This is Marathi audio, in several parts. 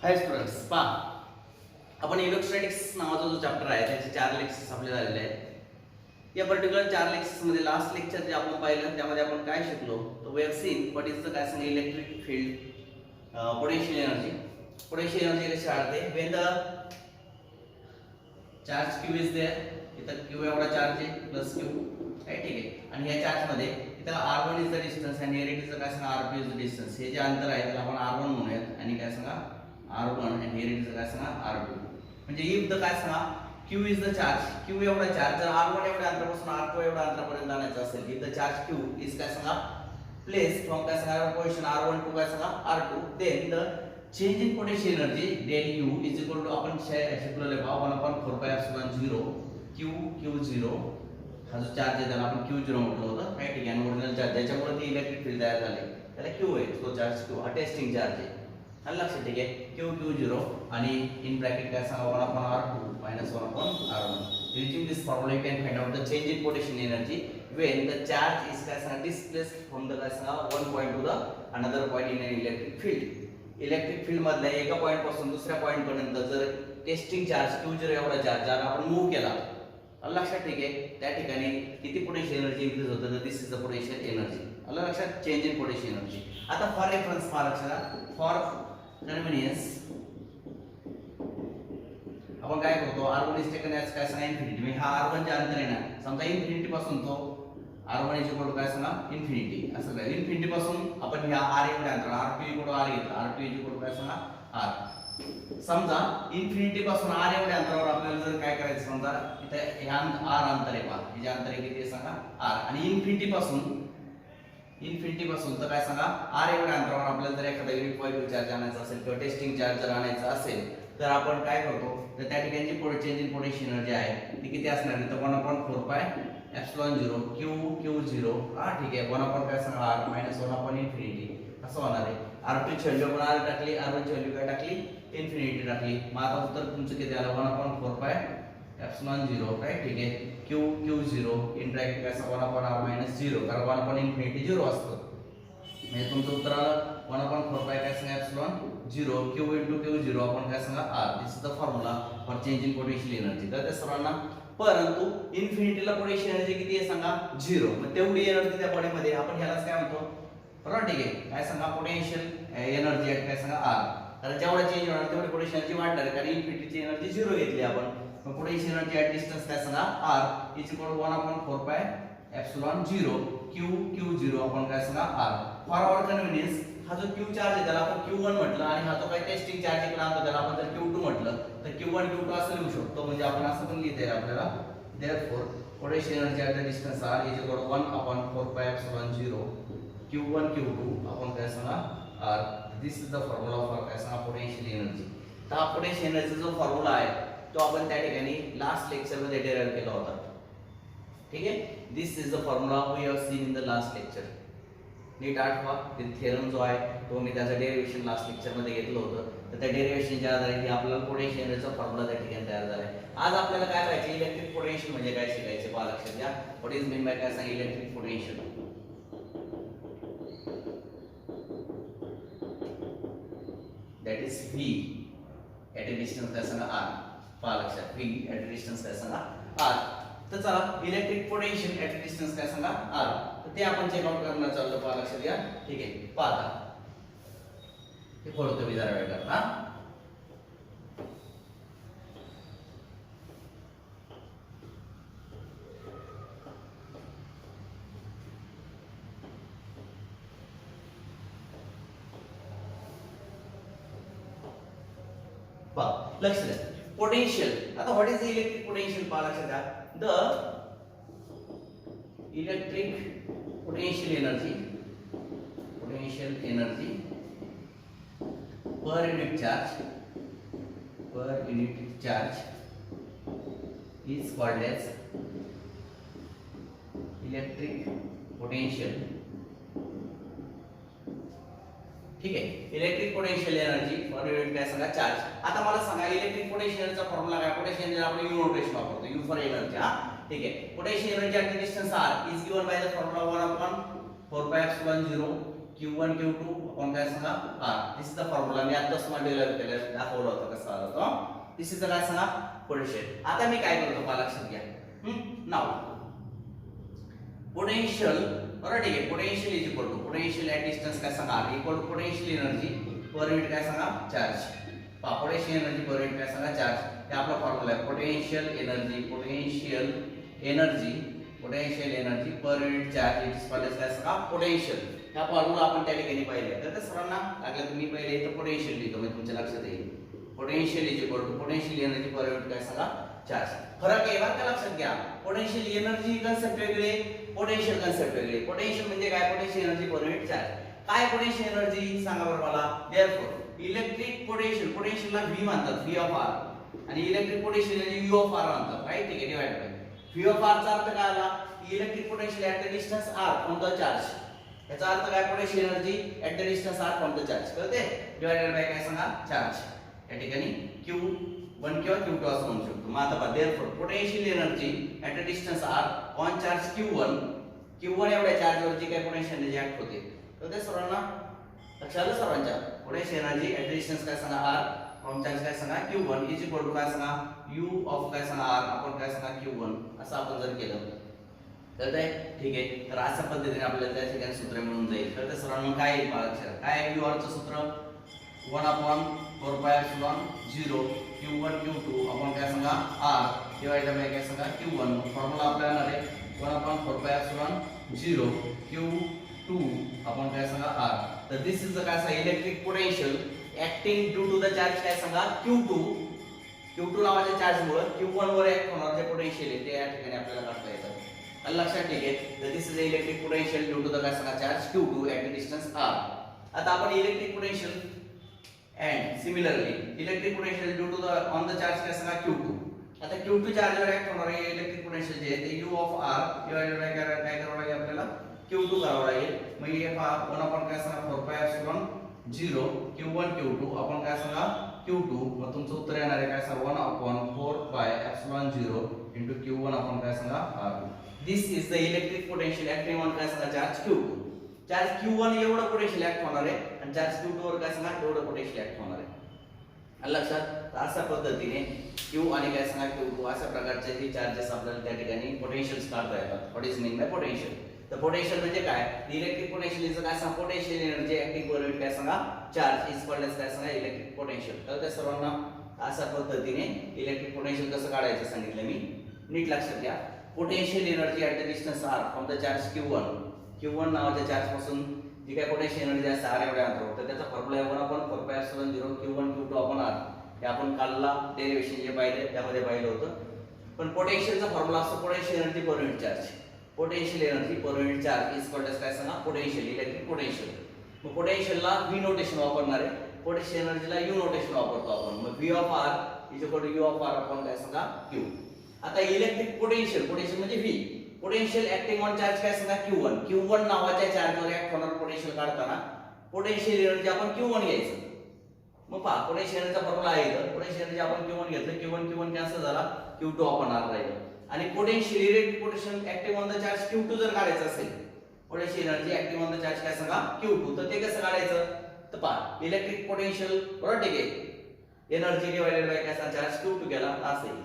हाय स्टुडंट्स, पहा आपण इलेक्ट्रोस्टॅटिक्स नावाचा जो चॅप्टर आहे त्याचे 4 लेक्चर्स आपले झालेले आहेत. या पर्टिक्युलर 4 लेक्चर्स मध्ये लास्ट लेक्चर जे आपण पाहिलं त्यामध्ये आपण काय शिकलो, तर we have seen what is the काय सांग electric field, potential energy. Potential energy कशी वाढते when the charge q is there. इथं q एवढा चार्ज आहे प्लस q आहे, ठीक आहे. आणि या चार्ज मध्ये इथं r1 इज द डिस्टन्स आणि here it is काय सांगा r2 इज द डिस्टन्स. हे जे अंतर आहे त्याला आपण r1 म्हणूयात आणि काय सांगा r1 and here it is काय सांगा r2. म्हणजे if the काय सांगा q is the charge, q एवढा चार्ज जर r1 एवढ्या अंतरापासून r2 एवढ्या अंतरापर्यंत आणायचा असेल, if the charge q is काय सांगा placed from काय सांगा position r1 to काय सांगा r2, then the change in potential energy del u is equal to आपण शिकलेले पहा 1/4 pi epsilon 0 q0. हा जो चार्ज आहे त्याला आपण q0 म्हटलं होतं, काय ठीक आहे. आणि ओरिजिनल चार्ज ज्याच्यामुळे ती इलेक्ट्रिक फील्ड तयार झाली त्याला q आहे, तो चार्ज q हा टेस्टिंग चार्ज आहे. आणि लक्षात ठीक आहे q0 आणि इन ब्रॅकेट काय सांगा 1/r2 minus 1/r1. Using this formula you can find out the change in potential energy when the charge is काय सांगा displaced from the काय सांगा one point to the another point in an electric field. Electric field मधल्या एका पॉइंट पासून दुसऱ्या पॉइंट पर्यंत जर टेस्टिंग चार्ज q0 एवढा चार्ज जर आपण मूव्ह केला, लक्षात ठीक आहे त्या ठिकाणी किती पोटेन्शियल एनर्जी इन्क्रीज होतं, तर this is the potential energy. आलं लक्षात, चेंज इन पोटेन्शियल एनर्जी. आता फॉर रेफरन्स पहा लक्षात, फॉर कन्व्हिनियन्स आपण काय करतो r1 इज टेकन ॲज काय सांगा इन्फिनिटी. म्हणजे हा r1 चे अंतर आहे ना, समजा इन्फिनिटी पासून तो r1 इज इक्वल टू काय सांगा इन्फिनिटी. असं काय इन्फिनिटी पासून आपण ह्या r एवढ्या अंतर r2 इक्वल टू r घेतला, r2 इज इक्वल टू काय सांगा r. समजा इन्फिनिटी पासून r एवढ्या अंतरावर आपल्याला जर काय करायचं, समजा इथे हे r अंतर आहे पहा, हे जे अंतर आहे किती सांगा r. आणि इन्फिनिटी पासून तर काय सांगा r एवढ्या अंतरावर आपल्याला जर एखादा युनिट पॉइंट चार्ज आणायचा असेल किंवा टेस्टिंग चार्ज जर आणायचा असेल, तर आपण काय करतो, तर त्या ठिकाणी जी चेंज इन पोटेन्शियल एनर्जी आहे ती किती असणार आहे, तर 1/4 पाय एप्सिलॉन 0 q0. हा ठीक आहे, 1/4 काय सांगा r मायनस 1/∞ असं होणार आहे. r2 ची व्हॅल्यू आपण r टाकली, r1 ची व्हॅल्यू काय टाकली इन्फिनिटी टाकली. मग आता उत्तर तुमचं किती आलं 1/4 पाय एप्सिलॉन 0 काय ठीक आहे q0 इन ब्रॅकेट काय सांगा 1/r 0, कारण 1/∞ 0 असतं. म्हणजे तुमचं उत्तर आलं 1/4 पाय काय सांगा एप्सिलॉन 0 q into q0 आपण काय सांगा r. This is the formula for change in potential energy. तर त्या सर्वांना परंतु इन्फिनिटीला पोटेन्शियल एनर्जी किती आहे सांगा 0. मग तेवढी एनर्जी त्या बॉडीमध्ये आपण ह्यालाच काय म्हणतो, बरोबर ठीक आहे, काय सांगा पोटेन्शियल एनर्जी आहे काय सांगा r. तर जेवढा चेंज होणार तेवढी पोटेन्शियल एनर्जी वाढणार, कारण इन्फिनिटीची एनर्जी 0 घेतली आपण. मग पोटेन्शियल एनर्जी ॲट डिस्टन्स काय सांगा r is equal to 1/4 pi epsilon 0 q0 आपण काय सांगा r. फॉर आवर कन्व्हिनियन्स हा जो q चार्ज आहे त्याला आपण q1 म्हटलं, आणि हा जो काही टेस्टिंग चार्ज इकडे आणतो त्याला आपण जर q2 म्हटलं, तर q1 q2 असं लिहू शकतो. म्हणजे आपण असं पण लिहिता येईल आपल्याला, therefore potential energy at the distance r is equal to 1/4 pi epsilon 0 q1 q2 आपण काय सांगा r. This is the formula for काय सांगा पोटेन्शियल एनर्जी. तर हा पोटेन्शियल एनर्जी जो फॉर्म्युला आहे तो आपण त्या ठिकाणी लास्ट लेक्चर मध्ये डेराइव्ह केला होता, ठीक आहे. This is the formula we have seen in the last lecture. नीट आठवा, ते थेरम जो आहे तो मी त्याचं डेरिव्हेशन लास्ट लेक्चर मध्ये घेतलं होतं. तर त्या डेरिव्हेशनच्या आधारे की आपल्याला पोटेन्शियल एनर्जीचा फॉर्म्युला त्या ठिकाणी तयार झाला आहे. आज आपल्याला काय करायचं, इलेक्ट्रिक पोटेन्शियल म्हणजे काय शिकायचे पहा लक्षात घ्या. व्हॉट इज मीन बाय काय सांगा electric potential. That is v at a distance काय सांगा r. पहा लक्षात, v ॲट अ डिस्टन्स काय सांगा r. तर चला electric potential at a distance काय सांगा r, तर ते आपण चेक आउट करणार चाललो. पहा लक्षात घ्या, ठीक आहे. पहा आता हे खोडतो मी जरा वेळ करता. पहा लक्ष द्या पोटेन्शियल. आता what is the electric potential पहा लक्षात द्या. The electric potential energy per unit charge is called as electric potential. ठीक आहे, electric potential energy per unit काय सांगा चार्ज. आता मला सांगा इलेक्ट्रिक पोटेन्शियलचा फॉर्म्युला काय. पोटेन्शियल एनर्जी आपण यू नोटेशन वापरतो, यू फॉर एनर्जी. हा ठीक आहे, potential energy at distance r is given by the formula 1/4 pi epsilon 0 Q1 Q2 आपण काय सांगा R. This is the formula. मी आताच तुम्हाला दाखवलं होतं कसं आलं होतं. दिस इज द काय सांगा पोटेन्शियल. आता मी काय करतो पहा लक्षात घ्या. नाव पोटेन्शियल बरोबर ठीक आहे. Potential is equal to potential at distance काय सांगा R equal to potential energy per unit काय सांगा चार्ज. पहा पोटेन्शियल एनर्जी पर युनिट काय सांगा चार्ज. हे आपला फॉर्म्युला आहे. Potential energy per unit charge is equal to काय सांगा पोटेन्शियल. हा फॉर्म्युला आपण त्या ठिकाणी पाहिले. तर सर्वांना लागलं तुम्ही पहिले इथं पोटेन्शियल लिहितो म्हणजे तुमच्या लक्षात येईल. Potential is equal to potential energy per unit काय सांगा चार्ज. फरक आहे बरं का लक्षात घ्या. पोटेन्शियल एनर्जी कन्सेप्ट वेगळे, पोटेन्शियल कन्सेप्ट वेगळे. पोटेन्शियल म्हणजे काय potential energy per unit charge. काय पोटेन्शियल एनर्जी सांगा बरं मला. देअरफॉर इलेक्ट्रिक पोटेन्शियलला V म्हणतात V ऑफ R आणि electric potential U of R म्हणतात राईट. ठीक आहे divide by V of R चा अर्थ काय आला electric potential at the distance R from the charge. याचा अर्थ काय potential energy at the distance R from the charge. कळते डिवाइडेड बाय काय सांगा चार्ज. या ठिकाणी Q1 किंवा Q2 असं म्हणू शकतो. मग आता पहा therefore potential energy at the distance R on charge Q1 एवढ्या चार्जवर जी काय पोटेन्शियल एनर्जी ऍक्ट होते. कळते सर्वांना लक्षात आलं सर्वांच्या. Potential energy at the distance काय सांगा R फ्रॉम चार्ज काय सांगा Q1 इज इक्वल टू काय सांगा U ऑफ काय सांगा R आपण काय सांगा Q1 असं आपण जर केलं तर ठीक आहे. तर अशा पद्धतीने आपल्याला त्या ठिकाणी सूत्र मिळून जाईल. तर सर्वांना काय येईल लक्षात काय U R चं सूत्र 1/4πε0 Q1 Q2 आपण काय सांगा R डिवाइडेड बाय काय सांगा Q1. फॉर्म्युला आपल्याला येणार आहे 1/4πε0 Q2 आपण काय सांगा R. तर दिस इज द काय सांगा electric potential acting due to the charge काय सांगा Q2 नावाच्या चार्ज मुळे Q1 वर ऍक्ट होणार जे पोटेन्शियल आहे ते या ठिकाणी आपल्याला काढता येतं. लक्षात ठीक आहे. तर this is the electric potential due to the काय सांगा charge Q2 at the distance R. आता आपण electric potential and similarly electric potential due to the on the charge काय सांगा Q2. आता Q2 चार्ज वर ऍक्ट होणारे इलेक्ट्रिक पोटेन्शियल जे आहे ते U of R divided by काय करावं लागेल आपल्याला Q2 करावं लागेल. मग हे पहा 1 आपण काय सांगा 4πε0 Q1 Q2 आपण काय सांगा Q2. मग तुमचं उत्तर येणार आहे काय सांगा 1/4πε0 into Q1 आपण काय सांगा R. This is the electric potential acting on काय सांगा चार्ज Q2. चार्ज Q1 एवढं पोटेन्शियल ऍक्ट होणार आहे आणि चार्ज Q2 वर काय सांगा एवढं पोटेन्शियल ऍक्ट होणार आहे. लक्षात अशा पद्धतीने Q आणि काय सांगा Q2 अशा प्रकारचे जे चार्जेस आपल्याला त्या ठिकाणी पोटेन्शियल्स काढता येतात. What is mean by potential. तर पोटेन्शियल म्हणजे काय इलेक्ट्रिक पोटेन्शियल इज काय सांगा potential energy acting per unit काय सांगा चार्ज इज कॉल्ड एज काय सांगा इलेक्ट्रिक पोटेन्शियल. तर त्या सर्वांना अशा पद्धतीने इलेक्ट्रिक पोटेन्शियल कसं काढायचं सांगितलं मी. नीट लक्षात घ्या. Potential energy at the distance R from the charge Q1 नावाच्या चार्ज पासून जी काय पोटेन्शियल एनर्जी असते R एवढ्या अंतरावर तर त्याचा फॉर्म्युला आहे 1/4πε0 Q1 Q2 आपण R. हे आपण कालला डेरिव्हेशन जे पाहिले त्यामध्ये पाहिलं होतं. पण पोटेन्शियलचा फॉर्म्युला असतो potential energy per unit charge. Potential energy per unit charge is called as काय सांगा पोटेन्शियल इलेक्ट्रिक पोटेन्शियल. मग पोटेन्शियलला V नोटेशन वापरणार आहे. पोटेन्शियल एनर्जीला U नोटेशन वापरतो आपण. मग V of R is equal to U of R आपण काय सांगा Q. आता इलेक्ट्रिक पोटेन्शियल म्हणजे V potential acting on charge काय सांगा Q1 नावाच्या चार्जवर ऍक्ट होणार पोटेन्शियल काढताना पोटेन्शियल एनर्जी आपण Q1 घ्यायचं. मग पहा पोटेन्शियल एनर्जीचा फॉर्म्युला आहे इथं. पोटेन्शियल एनर्जी आपण Q1 घेतलं Q1 कॅन्सल झाला Q2 आपण R राहिलं. आणि potential electric potential acting on the charge Q2 जर काढायचं असेल potential energy acting on the charge काय सांगा Q2 तर ते कसं काढायचं. तर पहा इलेक्ट्रिक पोटेन्शियल बरोबर ठीक आहे एनर्जी डिवाइडेड बाय काय सांगा चार्ज Q2 केला असेल.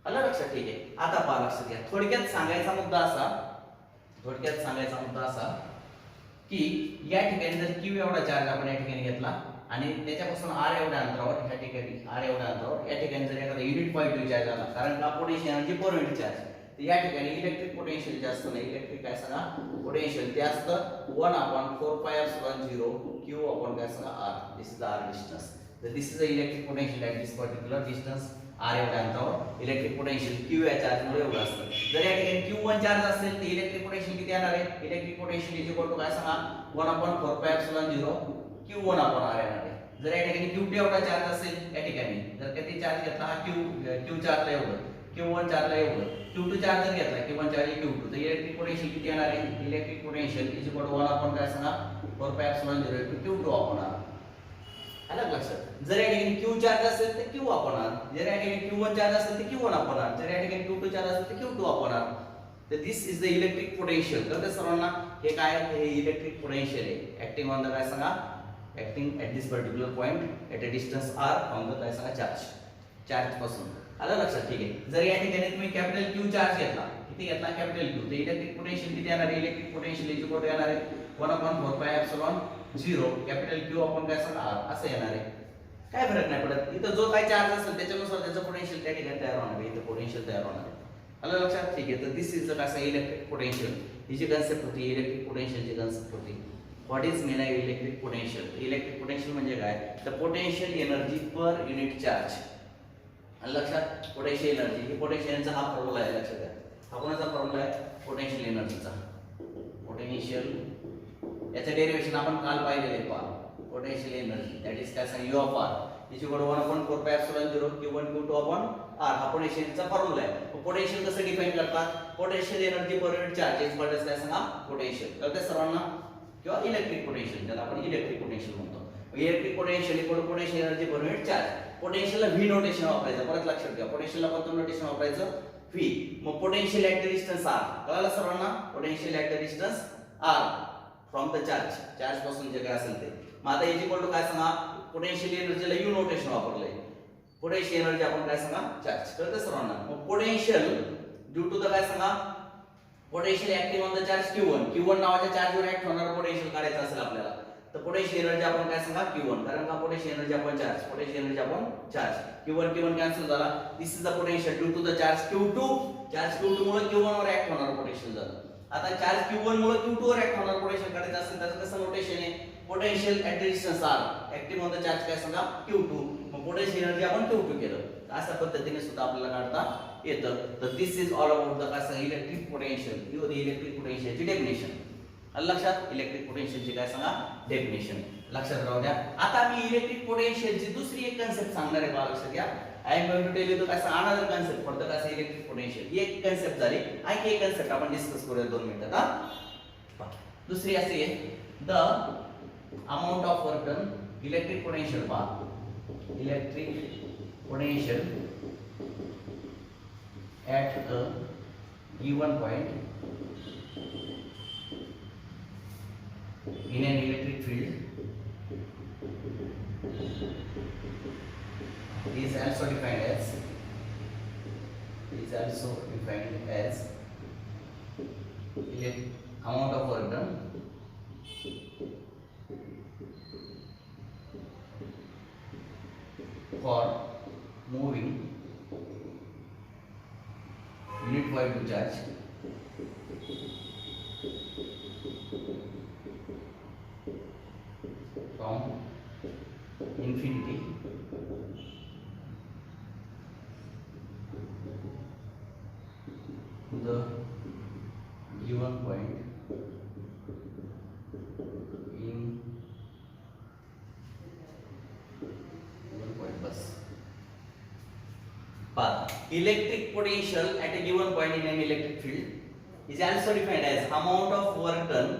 आलं लक्षात ठीक आहे. आता पहा लक्षात घ्या. थोडक्यात सांगायचा मुद्दा असा की या ठिकाणी जर Q एवढा चार्ज आपण या ठिकाणी घेतला आणि त्याच्यापासून R एवढ्या अंतरावर या ठिकाणी या ठिकाणी जर एखादा युनिट पॉझिटिव्ह चार्ज आला कारण का potential energy per unit charge तर या ठिकाणी इलेक्ट्रिक पोटेन्शियल जे असतं ना इलेक्ट्रिक काय सांगा पोटेन्शियल ते असतं 1/4πε0 Q आपण काय सांगा R. This is R distance. तर this is the electric potential at this particular distance R एवढ्या अंतरावर इलेक्ट्रिक पोटेन्शियल Q या चार्जमुळे एवढं असतं. जर या ठिकाणी Q1 चार्ज असेल तर इलेक्ट्रिक पोटेन्शियल किती येणार आहे electric potential is equal to काय सांगा 1/4πε0 Q1 आपण R येणार आहे. जर या ठिकाणी Q2 एवढा चार्ज असेल या ठिकाणी जर किती चार्ज घेतला हा Q चार्जला एवढं Q1 चार्जला एवढं Q2 चार्ज जर घेतला Q1 चार्ज Q2 तर इलेक्ट्रिक पोटेन्शियल किती येणार आहे electric potential is equal to 1 आपण काय सांगा 4πε0 Q2 आपण R. आलं लक्षात. जर या ठिकाणी Q चार्ज असेल तर Q आपण R. जर या ठिकाणी Q1 चार्ज असेल तर Q1 आपण R. जर या ठिकाणी Q2 चार्ज असेल तर Q2 आपण R. तर this is the electric potential. तर सर्वांना हे काय हे इलेक्ट्रिक पोटेन्शियल आहे ऍक्टिंग ऑन द काय सांगा acting at this particular point at a distance r from the काय सांगा चार्ज पासून. आलं लक्षात? ठीक आहे. जर या ठिकाणी तुम्ही कॅपिटल Q चार्ज घेतला, किती घेतला कॅपिटल Q, तर इलेक्ट्रिक पोटेन्शियल किती येणार आहे? Electric potential is equal to येणार आहे 1/4 पाय एप्सिलॉन 0 कॅपिटल Q आपण काय सांगा r असं येणार आहे. काय फरक नाही पडत. इथं जो काही चार्ज असेल त्याच्यानुसार त्याचं पोटेन्शियल त्या ठिकाणी तयार होणार आहे. इथं पोटेन्शियल तयार होणार आहे. आलं लक्षात? ठीक आहे. तर दिस इज द काय इलेक्ट्रिक पोटेन्शियल. ही जी कन्सेप्ट होती इलेक्ट्रिक पोटेन्शियलची कन्सेप्ट होती. What is mean by electric potential? Electric potential म्हणजे काय? The potential energy per unit charge. लक्षात? पोटेन्शियल एनर्जी, ही पोटेन्शियल एनर्जीचा हा फॉर्म्युला आहे. लक्षात घ्या. हा कोणाचा फॉर्म्युला आहे? पोटेन्शियल एनर्जीचा. पोटेन्शियल याचं डेरिवेशन आपण काल पाहिलेले आहे. पहा पोटेन्शियल एनर्जी दॅट इज काय सांग u of r is equal to 1/4 pi epsilon 0 q1 q2 upon r. हा पोटेन्शियलचा फॉर्म्युला आहे. पोटेन्शियल कसं डिफाइन करतात? Potential energy per unit charge is equal to काय सांगा पोटेन्शियल. कळतंय सर्वांना? किंवा इलेक्ट्रिक पोटेन्शियल ज्याला आपण इलेक्ट्रिक पोटेन्शियल म्हणतो. Electric potential equal to potential energy per unit charge. पोटेन्शियलला v नोटेशन वापरायचं. परत लक्षात घ्या पोटेन्शियलला कोणतं नोटेशन वापरायचं? v. मग potential at the distance r कळलं सर्वांना? Potential at the distance r from the charge पासून जे काय असेल ते. मग आता इज इक्वल टू काय सांगा पोटेन्शियल एनर्जीला u नोटेशन वापरलंय. पोटेन्शियल एनर्जी आपण काय सांगा चार्ज. कळतं सर्वांना? मग पोटेन्शियल ड्यू टू द काय सांगा potential acting on the charge q1 नावाच्या चार्जवर ऍक्ट होणार पोटेन्शियल काढायचं असेल आपल्याला. तर पोटेन्शियल एनर्जी आपण काय सांगा q1 कारण का पोटेन्शियल एनर्जी आपण चार्ज q1 कॅन्सल झाला. This is the potential due to the charge q2 मुळे q1 वर ऍक्ट होणार पोटेन्शियल झालं. आता चार्ज q1 मुळे q2 वर ऍक्ट होणार पोटेन्शियल काढायचं असेल त्याचं कसं नोटेशन आहे? Potential at the distance r acting on the charge काय सांगा q2. मग पोटेन्शियल एनर्जी आपण q2 केलं. अशा पद्धतीने सुद्धा आपल्याला काढता येतं. तर this is all about the काय सांगा इलेक्ट्रिक पोटेन्शियल किंवा इलेक्ट्रिक पोटेन्शियलची डेफिनेशन. लक्षात? इलेक्ट्रिक पोटेन्शियलची काय सांगा डेफिनेशन लक्षात राहू द्या. आता मी इलेक्ट्रिक पोटेन्शियलची दुसरी एक कन्सेप्ट सांगणार आहे. बघा लक्षात घ्या. I am going to tell you the काय अनदर कन्सेप्ट फॉर द काय इलेक्ट्रिक पोटेन्शियल. ही एक कन्सेप्ट झाली. आणखी एक कन्सेप्ट आपण डिस्कस करूया 2 मिनिटात. हा दुसरी अशी आहे the amount of work done electric potential. पहा electric potential at a given point in an electric field is also defined as amount of work done for moving unit point to charge from infinity to the given point in given point bus. But electric potential at a given point in an electric field is also defined as amount of work done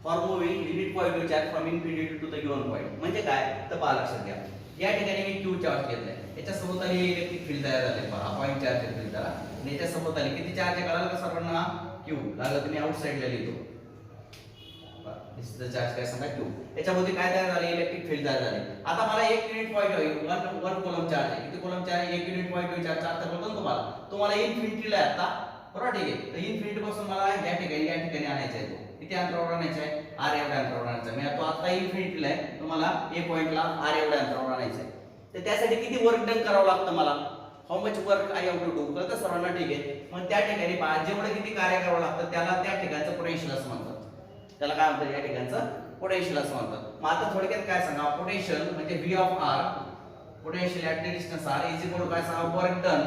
for moving unit point to charge from infinity to the given point. म्हणजे काय? तर पहा लक्षात घ्या. या ठिकाणी मी q चार्ज घेतलाय. याच्या सभोवताली इलेक्ट्रिक फील्ड तयार झाले. पहा पॉइंट चार्ज फील्ड त्याला. आणि याच्या सभोवताली किती चार्ज आहे कळालं का सर्वांना? q. लागलं तुम्ही आउटसाइडला लिहितो. दिस इज द चार्ज काय सांगा q. याच्यामध्ये काय तयार झाले? इलेक्ट्रिक फील्ड तयार झाले. आता मला एक युनिट पॉइंट हवी. वन कोलम चार्ज आहे. किती कोलम चार्ज आहे? एक युनिट पॉइंट चार्ज आता बोलतो ना तुम्हाला इन्फिनिटीला आहे आता. बरोबर ठीक आहे. तर इन्फिनिटी पासून मला या ठिकाणी आणायचा आहे. तो किती अंतरावर आणायचा आहे? r एवढ्या अंतरावर आणायचा आहे. म्हणजे तो आता इन्फिनिटीला आहे. तुम्हाला a पॉइंटला r एवढ्या अंतरावर आणायचा आहे. तर त्यासाठी किती वर्क डन करावं लागतं मला? How much work I have to do. कळतं सर्वांना? ठीक आहे. मग त्या ठिकाणी पहा जेवढं किती कार्य करावं लागतं त्याला त्या ठिकाणचं पोटेन्शियल असं म्हणतात. त्याला काय म्हणतात? या ठिकाणचं पोटेन्शियल असं म्हणतात. मग आता थोडक्यात काय सांगा पोटेन्शियल म्हणजे v of r potential at the distance r is equal to काय सांगा work done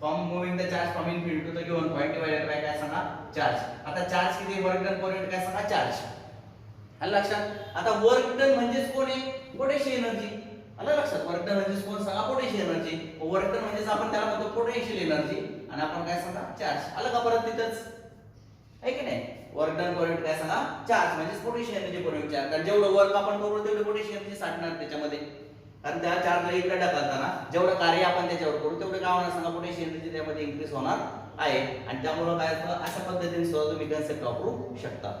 from moving the charge from infinity to the given point divided by काय सांगा चार्ज. आता चार्ज किती वर्क डन पर युनिट काय सांगा चार्ज. आलं लक्षात? आता वर्क डन म्हणजेच कोण आहे? Potential energy. आलं लक्षात? वर्क डन म्हणजेच कोण सांगा पोटेन्शियल एनर्जी. वर्क डन म्हणजेच आपण त्याला म्हणतो पोटेन्शियल एनर्जी आणि आपण काय सांगा चार्ज. आलं का परत तिथंच? आहे की नाही? वर्क डन पर युनिट काय सांगा चार्ज म्हणजे potential energy per unit charge. कारण जेवढं वर्क आपण करू तेवढे पोटेन्शियल एनर्जी साठणार त्याच्यामध्ये. कारण त्या चार्जला इकडे ढकलताना जेवढं कार्य आपण त्याच्यावर करू तेवढे काय होणार सांगा पोटेन्शियल एनर्जी त्यामध्ये इन्क्रीज होणार आहे. आणि त्यामुळे काय अशा पद्धतीने सुद्धा तुम्ही कन्सेप्ट वापरू शकता.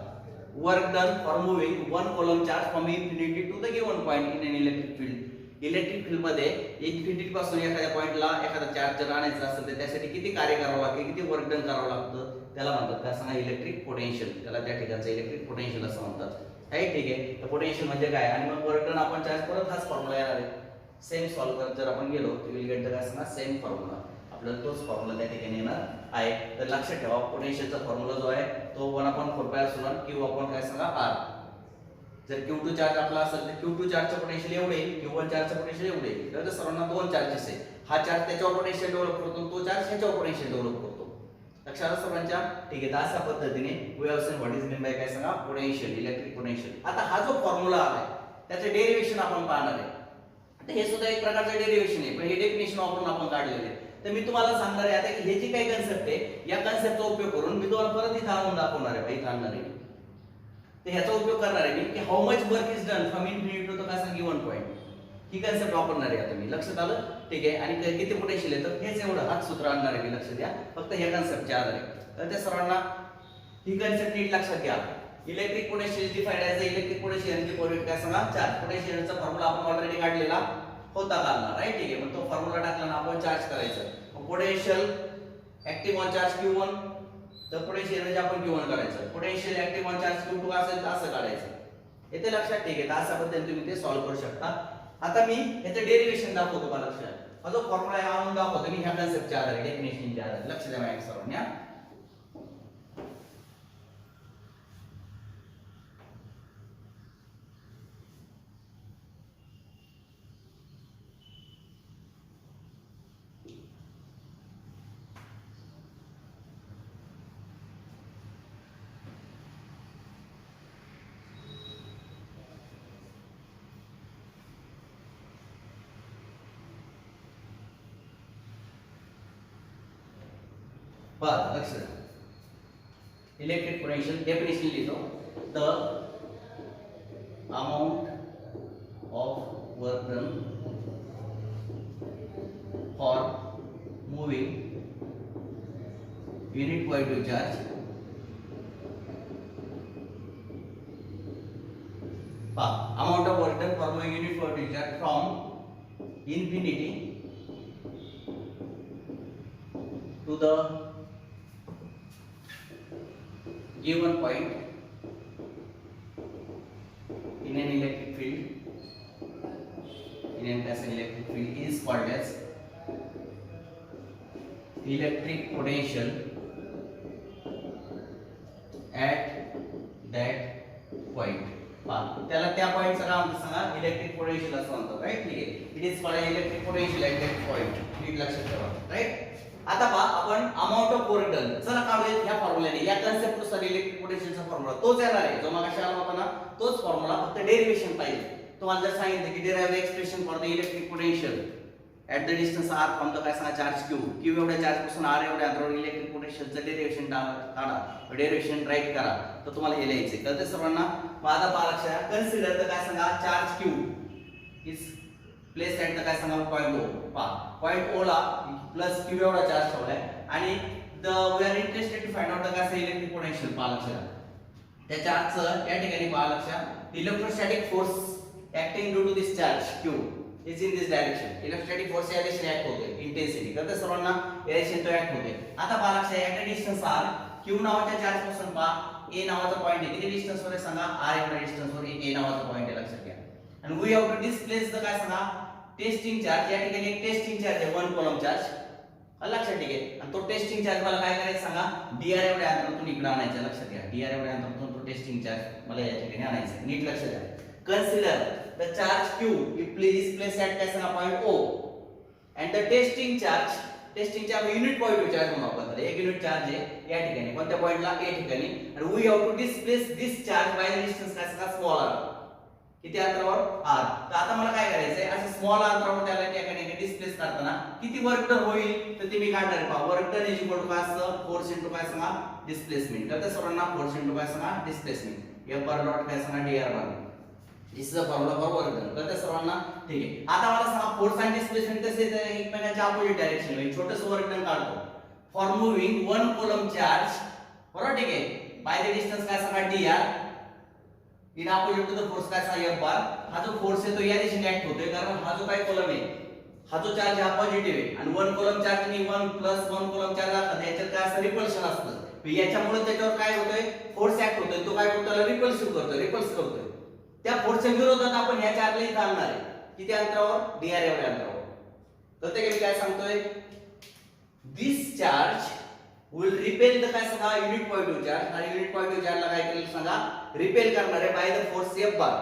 work done for moving one coulomb charge from infinity to the given point in an electric field. Electric field मध्ये इन्फिनिटी पासून एखाद्या पॉइंटला एखादा चार्ज जर आणायचा असेल तर त्यासाठी किती कार्य करावं लागते, किती वर्क डन करावं लागतं, त्याला म्हणतात काय सांगा इलेक्ट्रिक पोटेन्शियल. त्याला त्या ठिकाणचं इलेक्ट्रिक पोटेन्शियल असं म्हणतात. राईट, ठीक आहे. तर पोटेन्शियल म्हणजे काय आणि मग वर्क डन आपण चार्ज परत हाच फॉर्म्युला येणार आहे. सेम सॉल्व करत जर आपण गेलो तर विल गेट द काय सांगा सेम फॉर्म्युला. आपल्याला तोच फॉर्म्युला त्या ठिकाणी येणार आहे. तर लक्षात ठेवा पोटेन्शियलचा फॉर्म्युला जो आहे तो 1/4πε q काय सांगा r. जर Q2 चार्ज आपला असेल तर Q2 चार्जचं पोटेन्शियल एवढे येईल, Q1 चार्जचं पोटेन्शियल एवढे येईल. तर सर्वांना दोन चार्जेस आहे. हा चार्ज त्याच्यावर पोटेन्शियल डेव्हलप करतो, तो चार्ज ह्याच्यावर पोटेन्शियल डेव्हलप करतो. लक्षात आलं सर्वांच्या? ठीक आहे. तर अशा पद्धतीने we have seen what is mean by काय सांगा पोटेन्शियल, इलेक्ट्रिक पोटेन्शियल. आता हा जो फॉर्म्युला आहे त्याचे डेरिव्हेशन आपण पाहणार आहे. तर हे सुद्धा एक प्रकारचं डेरिव्हेशन आहे, पण हे डेफिनेशन वापरून आपण काढलेले आहे. तर मी तुम्हाला सांगणार आहे आता की हे जी काही कन्सेप्ट आहे या कन्सेप्टचा उपयोग करून मी तुम्हाला परत इथं आणून दाखवणार आहे. इथं आणणार आहे तर ह्याचा उपयोग करणार आहे मी की how much work is done from infinity to the काय सांग गिवन पॉइंट. ही कन्सेप्ट वापरणार आहे आता मी. लक्षात आलं? ठीक आहे. आणि किती पोटेन्शियल आहे तर हेच एवढं हाच सूत्र आणणार आहे मी. लक्षात द्या फक्त ह्या कन्सेप्टच्या आधारे. तर त्या सर्वांना ही कन्सेप्ट नीट लक्षात घ्या. Electric potential is defined as electric potential in the काय सांगा चार्ज. पोटेन्शियलचा फॉर्म्युला आपण ऑलरेडी काढलेला होता काढला. राईट, ठीक आहे. मग तो फॉर्म्युला टाकला ना आपण चार्ज करायचं. Potential active on charge Q1 तर पोटेन्शियल एनर्जी आपण Q1 करायचं. Potential active on charge Q2 असेल तर असं काढायचं. येते लक्षात? ठीक आहे. तर अशा पद्धतीने तुम्ही ते सॉल्व्ह करू शकता. आता मी याचं डेरिव्हेशन दाखवतो मला लक्षात. हा जो फॉर्म्युला आहे आणून दाखवतो मी ह्या कन्सेप्टच्या आधारे, डेफिनेशनच्या आधारे. लक्ष द्या माझ्या सर्वांनी. बघा लक्ष द्या. इलेक्ट्रिक पोटेन्शियल डेफिनेशन लिहितो. The amount of work done for moving unit positive charge amount of work done for moving unit positive charge from infinity to the given point in an electric field electric field is called as electric potential at that point. त्याला त्या पॉइंटचं नाव सांगा इलेक्ट्रिक पोटेन्शियल असं म्हणतात. राईट, ठीक आहे. It is called electric potential at that point. नीट लक्षात ठेवा. राईट, आता पहा आपण अमाउंट ऑफ वर्क डन चला काढूया ह्या फॉर्म्युल्याने. या कन्सेप्ट नुसार इलेक्ट्रिक पोटेन्शियलचा फॉर्म्युला तोच येणार आहे जो मगाशी आला होता ना, तोच फॉर्म्युला फक्त डेरिव्हेशन पाहिजे. तुम्हाला जर सांगितलं की derive the expression for the electric potential at the distance r from the काय सांगा चार्ज q एवढ्या चार्ज पासून r एवढ्या अंतरावर इलेक्ट्रिक पोटेन्शियलचं डेरिव्हेशन काढा, डेरिव्हेशन राईट करा. तर तुम्हाला हे लिहायचे कळते सर्वांना. माझा पहा लक्षात कन्सिडर द काय सांगा charge q is place at the काय सांगा पॉइंट O. पहा पॉइंट O ला प्लस q एवढा चार्ज ठेवलाय आणि we are interested to find out the काय इलेक्ट्रिक पोटेन्शियल. पहा लक्षात त्या चार्जचं या ठिकाणी पहा लक्षात electrostatic force acting due to this charge q is in this direction. Electrostatic force या दिशेने ऍक्ट होते, इंटेन्सिटी कळते सर्वांना या दिशेने तो ऍक्ट होते. आता पहा लक्षात at a distance r q नावाच्या चार्ज पासून पहा a नावाचा पॉइंट आहे. किती डिस्टन्स वर आहे सांगा r एवढ्या डिस्टन्स वर a नावाचा पॉइंट आहे. लक्षात घ्या. आणि we have to displace the काय सांगा टेस्टिंग चार्ज. या ठिकाणी एक टेस्टिंग चार्ज आहे 1 कॉलम चार्ज. लक्षात ठीक आहे. आणि तो टेस्टिंग चार्ज मला काय करायचं सांगा dr एवढ्या अंतरातून इकडे आणायचा. लक्षात घ्या dr एवढ्या अंतरातून तो टेस्टिंग चार्ज मला या ठिकाणी आणायचा. नीट लक्षात घ्या. Consider the charge q is placed at काय सांगा point O and the testing charge unit positive charge म्हणून आपण त्याला एक युनिट चार्ज आहे या ठिकाणी कोणत्या पॉइंटला a ठिकाणी. आणि we have to displace this charge by the distance काय सांगा स्मॉल r. किती अंतरावर r. तर आता मला काय करायचंय असं स्मॉल अंतरावर त्याला त्या ठिकाणी डिस्प्लेस करताना किती वर्क डन होईल तर ते मी काढणार आहे. पहा work done is equal to काय असतं फोर्स इनटू काय सांगा डिस्प्लेसमेंट. तर सर्वांना फोर्स इनटू काय सांगा डिस्प्लेसमेंट f बार डॉट काय सांगा dr bar. This is a formula for work done. तर सर्वांना ठीक आहे. आता मला सांगा फोर्स आणि डिस्प्लेसमेंट कसे एकमेकांच्या अपोजिट डायरेक्शन मध्ये छोटंसं वर्क डन काढतो. फॉर मूव्हिंग 1 कूलम चार्ज बरोबर ठीक आहे बाय द डिस्टन्स काय सांगा dr in opposite to the force काय असणार F बार. हा जो फोर्स आहे तो या दिशेने ऍक्ट होतोय कारण हा जो काय कॉलम आहे हा जो चार्ज हा पॉझिटिव्ह आहे आणि 1 कॉलम चार्ज आणि 1 प्लस 1 कॉलम चार्ज असतात याच्यात काय असतं रिपल्शन असतं. याच्यामुळे त्याच्यावर काय होतोय फोर्स ऍक्ट होतोय तो काय करतो रिपल्सिव्ह करतोय रिपल्स करतोय. त्या फोर्सच्या विरोधात आपण ह्या चार्जला इथं आणणार आहे किती अंतरावर dr एवढ्या अंतरावर. तर ते मी काय सांगतोय this charge will repel the काय सांगा युनिट पॉझिटिव्ह चार्ज आणि युनिट पॉझिटिव्ह चार्जला काय करेल सांगा रिपेल करणार आहे by the force F bar.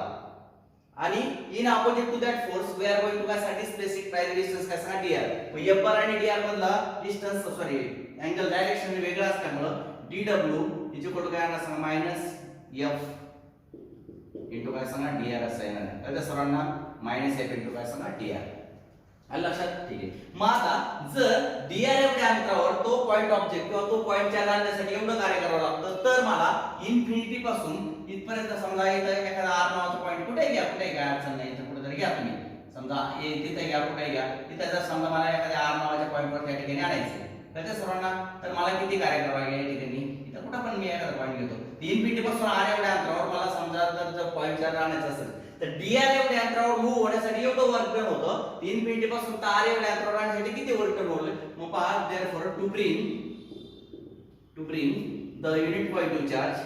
आणि in opposite to that force we are going to काय साठी स्पेसिफिक प्राइस डिस्टन्स काय सांगा dr. F बार आणि dr मधला डिस्टन्स सॉरी अँगल डायरेक्शन वेगळा असल्यामुळे dw इज इक्वल टू काय असणार सांगा मायनस f इनटू काय सांगा dr असं येणार आहे. तर सर्वांना मायनस f इनटू काय सांगा dr लक्षात ठीक आहे. मग आता जर dr एवढ्या अंतरावर तो पॉइंट ऑब्जेक्ट किंवा तो पॉइंट चार्ज आणण्यासाठी एवढं कार्य करावं लागतं तर मला इन्फिनिटी पासून इथपर्यंत समजा इथं एखादा r नावाचा पॉइंट कुठे घ्या अडचण नाही इथं कुठे तरी घ्या तुम्ही समजा तिथे घ्या कुठे घ्या तिथे जर समजा मला एखाद्या r नावाच्या पॉइंटवर त्या ठिकाणी आणायचं तर त्या सर्वांना तर मला किती कार्य करावं लागेल या ठिकाणी इथं कुठं पण मी एखादा पॉइंट घेतो इन्फिनिटी पासून r एवढ्या अंतरावर मला समजा जर पॉइंट चार्ज आणायचा असेल तर dr एवढ्या अंतरावर मूव्ह होण्यासाठी एवढं वर्क डन होतं इन्फिनिटी पासून r एवढ्या अंतरावर आणण्यासाठी किती वर्क डन होईल. मग पहा therefore to bring the unit positive charge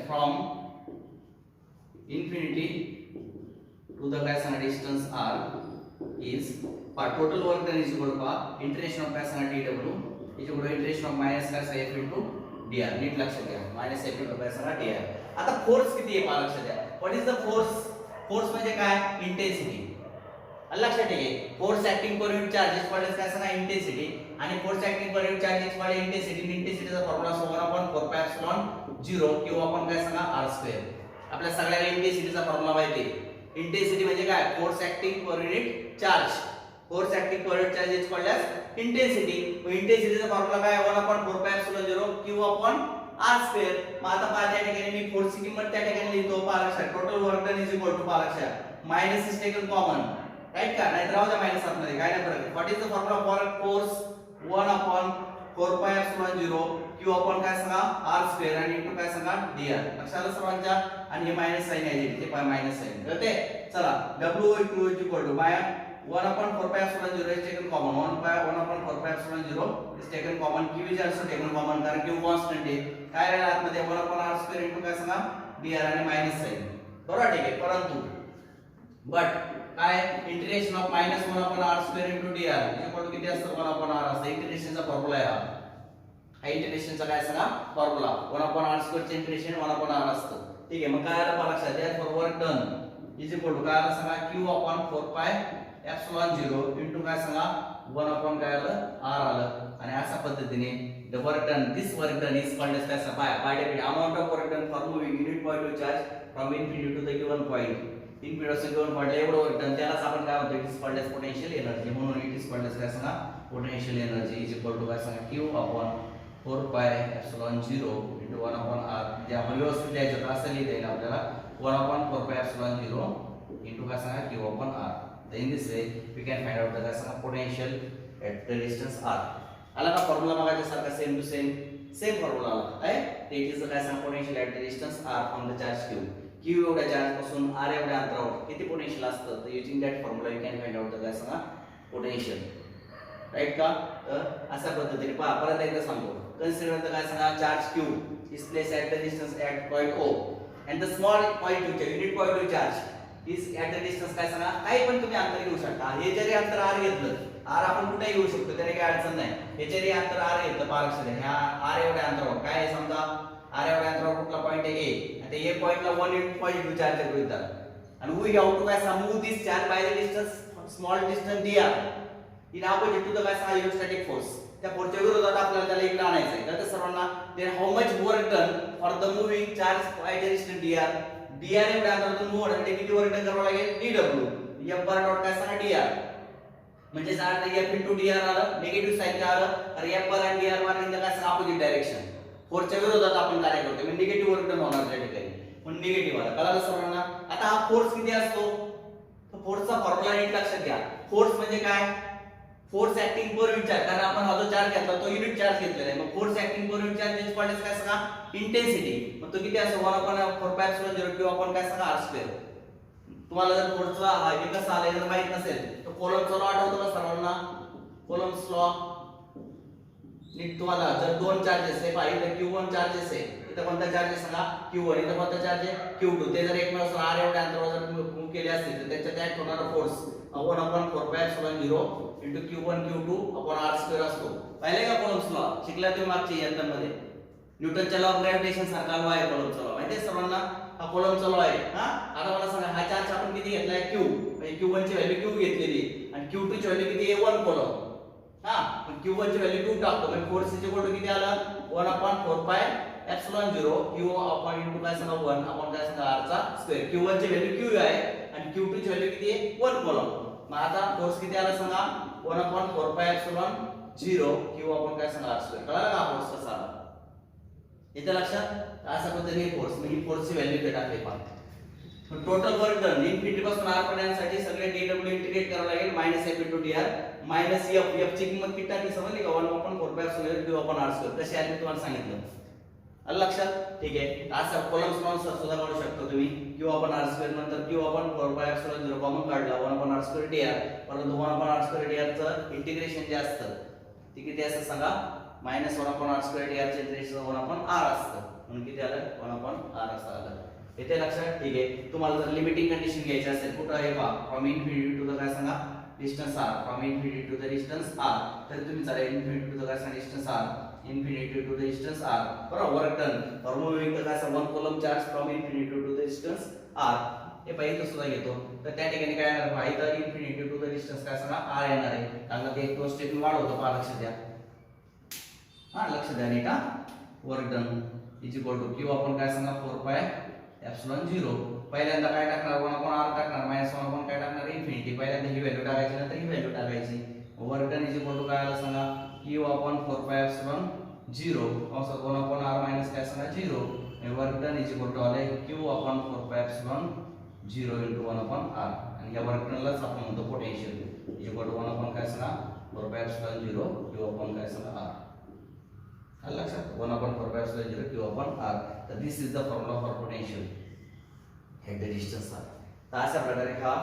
from infinity to the काय सांगा distance r is total work done is equal to integration of काय सांगा dw is equal to integration of minus काय सांगा f into dr. नीट लक्षात घ्या मायनस f into काय सांगा dr. आता फोर्स किती आहे पहा लक्षात घ्या. What is the force. Force म्हणजे काय इंटेन्सिटी. लक्षात घ्या force acting per unit charge is called काय सांगा इंटेन्सिटी आणि force acting per unit charge is called intensity. इंटेन्सिटीचा फॉर्म्युला 1/4 pi epsilon 0 किंवा आपण काय सांगा r². आपल्या सगळ्यांना इंटेन्सिटीचा फॉर्म्युला माहिती आहे. इंटेन्सिटी म्हणजे काय force acting per unit charge. Force acting per unit charge is called as intensity. इंटेन्सिटीचा फॉर्म्युला काय 1/4 pi epsilon 0 किंवा आपण r². मग आता पहा त्या ठिकाणी मी फोर्सची किंमत त्या ठिकाणी लिहितो पहा लक्षात total work done is equal to पहा लक्षात minus is taken common right का नाही राहू द्या मायनस आतमध्ये काय नाही फरक. What is the formula for force 1/4 pi epsilon 0 किंवा आपण काय सांगा r² आणि इनटू काय सांगा dr. लक्षात सर्वांच्या आणि हे मायनस साइन आहे इथे पहा मायनस साइन कळते. चला w is equal to by 1/4 pi epsilon 0 is taken common 1/4 pi epsilon 0 is taken common q is also taken common कारण q कॉन्स्टंट आहे काय राहिला आतमध्ये 1/r² इनटू काय सांगा dr आणि मायनस साइन बरोबर ठीक आहे. परंतु बट काय integration of minus 1/r² into dr is equal to किती असतं 1/r असतं. इंटिग्रेशनचा फॉर्म्युला आहे हा इंटिग्रेशनचा काय सांगा फॉर्म्युला 1/r² चे इंटिग्रेशन 1/r असतं ठीक आहे. मग काय आलं पहा लक्षात द्या for work done is equal to काय आलं सांगा q/4 pi epsilon 0 इनटू काय सांगा 1 काय आलं r आलं आणि अशा पद्धतीने the work done this work done is called as काय सांगा by definite amount of work done for moving unit positive charge from infinity to the given point. Infinity पासून गिवन पॉइंटला एवढं वर्क डन त्यालाच आपण काय म्हणतो it is called as potential energy. म्हणून इट इज कॉल्ड एज काय सांगा potential energy is equal to काय सांगा q/4 pi epsilon 0 into 1/r जे आपण व्यवस्थित लिहायचं तर असं लिहिता येईल आपल्याला 1/4 pi epsilon 0 इनटू काय सांगा q/r. In this way we can find out the potential at the distance r. आला का फॉर्म्युला बघायचा सारखा सेम टू सेम फॉर्म्युला आला आहे. इट इज काय सांगा potential at the distance r from the charge q एवढ्या चार्ज पासून r एवढ्या अंतरावर किती पोटेन्शियल असतं तर using that formula you can find out the काय सांगा पोटेन्शियल राईट का. अशा पद्धतीने पहा परत एकदा सांगतो कन्सिडर द काय सांगा charge q is place at the distance at point o and the small point unit point charge is at the distance काय सांगा काही पण तुम्ही अंतर घेऊ शकता. हे जरी अंतर r घेतलं r आपण कुठेही घेऊ शकतो त्याने काही अडचण नाही. हे जरी अंतर r घेतलं पहा लक्षात घ्या ह्या r एवढ्या अंतरावर काय आहे समजा r एवढ्या अंतरावर कुठला पॉइंट आहे a आणि ते a पॉइंटला 1 युनिट पॉझिटिव्ह चार्ज गृहीत धरा आणि वी हॅव टू काय सांगा move this charge by the distance small distance dr in opposite to the काय सांगा इलेक्ट्रोस्टॅटिक फोर्स. त्या फोर्सच्या विरोधात आपल्याला त्याला इकडे आणायचं आहे तर सर्वांना then how much work done for the moving charge by the distance dr एवढ्या अंतरातून मूव्ह होण्यासाठी किती वर्क डन करावं लागेल dw f बार डॉट काय सांगा dr म्हणजे सारखं f into dr आलं निगेटिव्ह साइन काय आलं तर f बार आणि dr बार इन द काय सांगा अपोजिट डायरेक्शन फोर्सच्या विरोधात आपण कार्य करतो म्हणजे निगेटिव्ह वर्क डन होणार त्या ठिकाणी पण निगेटिव्ह आला कळलं सर्वांना. आता हा फोर्स किती असतो तर फोर्सचा फॉर्म्युला नीट लक्षात घ्या. फोर्स म्हणजे काय force acting per unit charge, कारण आपण हा जो चार्ज घेतला तो युनिट चार्ज घेतलेला आहे. मग force acting per unit charge is called काय सांगा, इंटेन्सिटी. मग तो किती असतो 1/4πε0 किंवा आपण काय सांगा r². तुम्हाला जर फोर्सचा हा हे कसा आलाय जर माहित नसेल तर कोलॉम्बचा लॉ आठवतो का सर्वांना? कोलॉम्स लॉ नीट तुम्हाला जर दोन चार्जेस आहे पाहिजे तर Q1 चार्जेस आहे, इथं कोणता चार्ज आहे सांगा Q1, इथं कोणता चार्ज आहे Q2. ते जर एकमेकांवर r एवढ्या अंतरावर जर मूव्ह केले असतील तर त्याच्यात ऍक्ट होणारा फोर्स 1/4πε0 Q1 Q2 r² असतो. पाहिले का कोलॉम्स लॉ? शिकला तुम्ही मागच्या यंत्रामध्ये. न्यूटनच्या लॉ ऑफ ग्रॅव्हिटेशन सारखा लॉ आहे कोलॉम्सचा लॉ, माहिती आहे सर्वांना? हा कोलॉम्सचा लॉ आहे. हा आता मला सांगा हा चार्ज आपण किती घेतलाय Q, म्हणजे Q1 ची व्हॅल्यू Q घेतलेली आणि Q2 ची व्हॅल्यू किती आहे 1 कोलॉम. हा पण Q1 ची व्हॅल्यू 2 टाकतो म्हणजे फोर्स इज इक्वल टू किती आलं 1/4πε0 Q आपण इनटू काय सांगा 1 आपण काय सांगा r चा स्क्वेअर. Q1 ची व्हॅल्यू Q आहे आणि Q2 ची व्हॅल्यू किती आहे 1 कोलॉम. मग आता फोर्स किती आला सांगा 1/4πε0 Q आपण काय सांगा r². कळालं का फोर्स कसा आला? इथे लक्षात अशा पद्धतीने फोर्स म्हणजे फोर्सची व्हॅल्यू इथे टाकली पहा. टोटल वर्क डन इन्फिनिटी पासून r पर्यंतसाठी सगळे dw इंटिग्रेट करावं लागेल -f * dr -f ची किंमत किती टाकली समजली का 1/4πε0 Q आपण r². कशी आली तुम्हाला सांगितलं. आलं लक्षात? ठीक आहे. असं कोलॉम्स लॉ सुद्धा काढू शकता तुम्ही. Q आपण r² नंतर Q आपण 4πε0 कॉमन काढला 1/r² dr, परंतु 1/r² dr चं इंटिग्रेशन जे असतं ते किती असतं सांगा -1/r² dr चे इंटिग्रेशन 1/r असतं. म्हणून किती आलं 1/r असं आलं. इथे लक्षात? ठीक आहे. तुम्हाला जर लिमिटिंग कंडिशन घ्यायची असेल कुठं आहे पहा फ्रॉम इन्फिनिटी टू द काय सांगा distance r, from infinity to the distance r, तर तुम्ही चला इन्फिनिटी टू द काय सांगा distance r, infinity to the distance r, बरोबर. Work done for moving the काय सांगा 1 coulomb charge from infinity to the distance r. हे पाहिजे सुद्धा घेतो तर त्या ठिकाणी काय येणार पहा इथं इन्फिनिटी टू द डिस्टन्स काय सांगा r येणार आहे. कारण ते एक दोन स्टेप वाढवतो पहा लक्ष द्या. हा लक्ष द्या नीट. हा work done is equal to Q आपण काय सांगा 4πε0 पहिल्यांदा काय टाकणार 1/r टाकणार -1 काय टाकणार इन्फिनिटी. पहिल्यांदा ही व्हॅल्यू टाकायची नंतर ही व्हॅल्यू टाकायची. Work done is equal to काय आलं सांगा Q आपण 4πε0 औषध 1/r काय सांगा 0. Work done is equal to आले Q आपण 4πε0 * 1/r आणि या वर्क डनलाच आपण म्हणतो पोटेन्शियल इज इक्वल टू 1 काय सांगा 4πε0 Q आपण काय सांगा r. आलं लक्षात 1/4πε0 Q आपण r. तर this is the formula for potential at the distance r. तर अशा प्रकारे हा